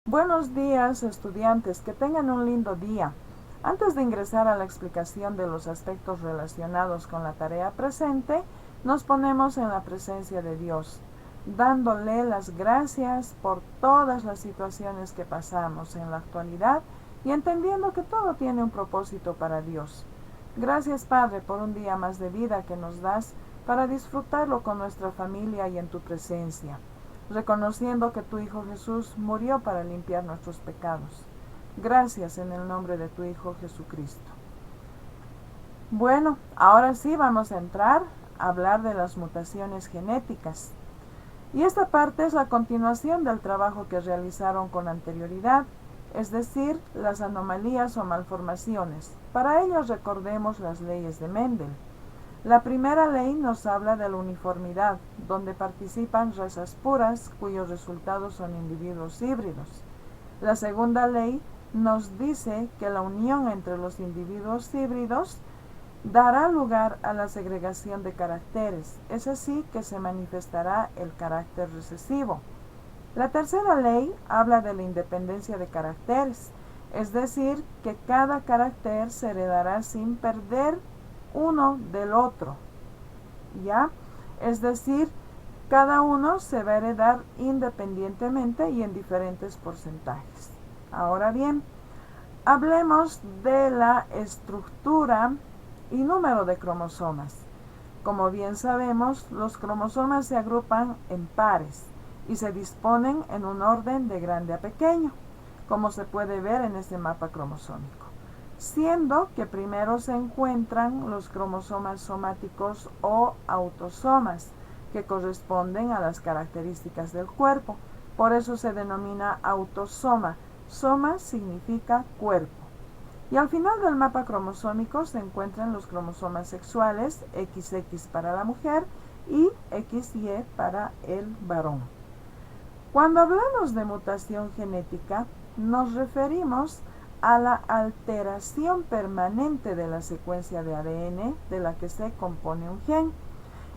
Buenos días, estudiantes, que tengan un lindo día. Antes de ingresar a la explicación de los aspectos relacionados con la tarea presente, nos ponemos en la presencia de Dios, dándole las gracias por todas las situaciones que pasamos en la actualidad y entendiendo que todo tiene un propósito para Dios. Gracias, Padre, por un día más de vida que nos das para disfrutarlo con nuestra familia y en tu presencia, reconociendo que tu Hijo Jesús murió para limpiar nuestros pecados. Gracias en el nombre de tu Hijo Jesucristo. Bueno, ahora sí vamos a entrar a hablar de las mutaciones genéticas. Y esta parte es la continuación del trabajo que realizaron con anterioridad, es decir, las anomalías o malformaciones. Para ello recordemos las leyes de Mendel. La primera ley nos habla de la uniformidad, donde participan razas puras cuyos resultados son individuos híbridos. La segunda ley nos dice que la unión entre los individuos híbridos dará lugar a la segregación de caracteres, es así que se manifestará el carácter recesivo. La tercera ley habla de la independencia de caracteres, es decir, que cada carácter se heredará sin perder uno del otro, ¿ya? Es decir, cada uno se va a heredar independientemente y en diferentes porcentajes. Ahora bien, hablemos de la estructura y número de cromosomas. Como bien sabemos, los cromosomas se agrupan en pares y se disponen en un orden de grande a pequeño, como se puede ver en este mapa cromosómico, siendo que primero se encuentran los cromosomas somáticos o autosomas, que corresponden a las características del cuerpo. Por eso se denomina autosoma. Soma significa cuerpo. Y al final del mapa cromosómico se encuentran los cromosomas sexuales, XX para la mujer y XY para el varón. Cuando hablamos de mutación genética, nos referimos a la alteración permanente de la secuencia de ADN de la que se compone un gen.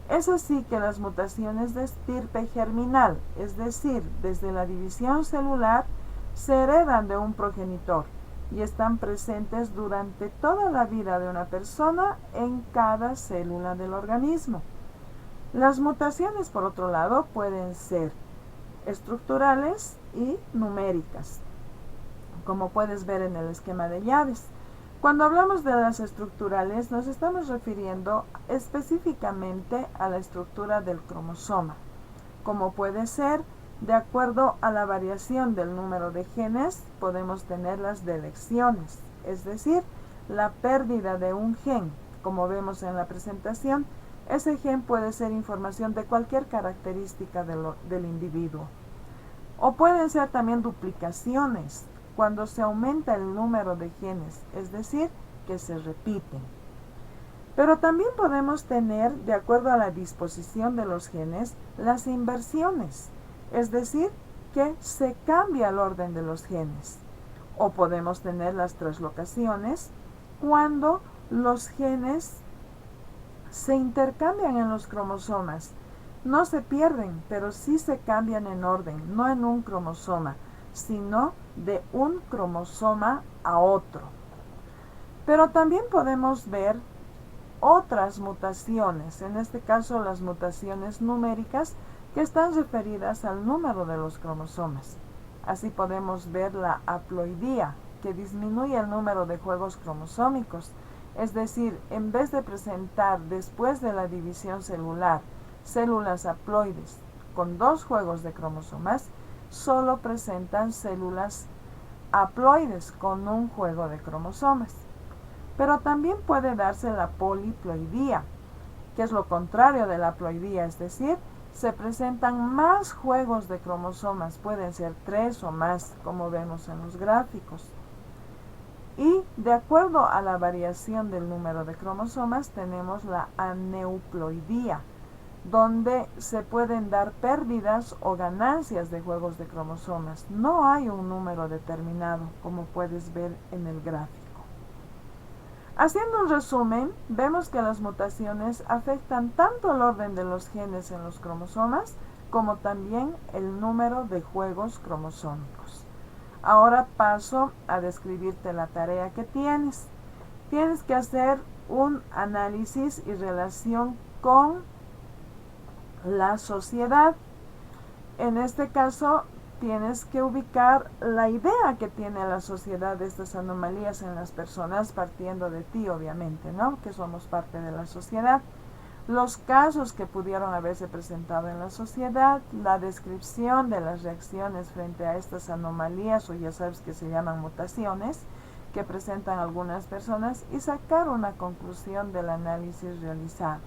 Es así que las mutaciones de estirpe germinal, es decir, desde la división celular, se heredan de un progenitor y están presentes durante toda la vida de una persona en cada célula del organismo. Las mutaciones, por otro lado, pueden ser estructurales y numéricas, como puedes ver en el esquema de llaves. Cuando hablamos de las estructurales, nos estamos refiriendo específicamente a la estructura del cromosoma, como puede ser, de acuerdo a la variación del número de genes, podemos tener las delecciones, es decir, la pérdida de un gen. Como vemos en la presentación, ese gen puede ser información de cualquier característica del individuo. O pueden ser también duplicaciones, cuando se aumenta el número de genes, es decir, que se repiten. Pero también podemos tener, de acuerdo a la disposición de los genes, las inversiones, es decir, que se cambia el orden de los genes. O podemos tener las translocaciones, cuando los genes se intercambian en los cromosomas. No se pierden, pero sí se cambian en orden, no en un cromosoma, sino de un cromosoma a otro. Pero también podemos ver otras mutaciones, en este caso las mutaciones numéricas, que están referidas al número de los cromosomas. Así podemos ver la haploidía, que disminuye el número de juegos cromosómicos, es decir, en vez de presentar después de la división celular células haploides con 2 juegos de cromosomas, solo presentan células haploides con 1 juego de cromosomas. Pero también puede darse la poliploidía, que es lo contrario de la haploidía, es decir, se presentan más juegos de cromosomas, pueden ser 3 o más, como vemos en los gráficos. Y de acuerdo a la variación del número de cromosomas, tenemos la aneuploidía, donde se pueden dar pérdidas o ganancias de juegos de cromosomas. No hay un número determinado, como puedes ver en el gráfico. Haciendo un resumen, vemos que las mutaciones afectan tanto el orden de los genes en los cromosomas como también el número de juegos cromosómicos. Ahora paso a describirte la tarea que tienes. Tienes que hacer un análisis y relación con la sociedad. En este caso, tienes que ubicar la idea que tiene la sociedad de estas anomalías en las personas, partiendo de ti, obviamente, ¿no? Que somos parte de la sociedad. Los casos que pudieron haberse presentado en la sociedad, la descripción de las reacciones frente a estas anomalías, o ya sabes que se llaman mutaciones, que presentan algunas personas, y sacar una conclusión del análisis realizado.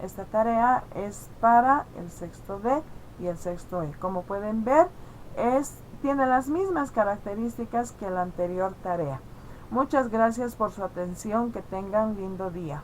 Esta tarea es para el sexto D y el sexto E. Como pueden ver, tiene las mismas características que la anterior tarea. Muchas gracias por su atención. Que tengan lindo día.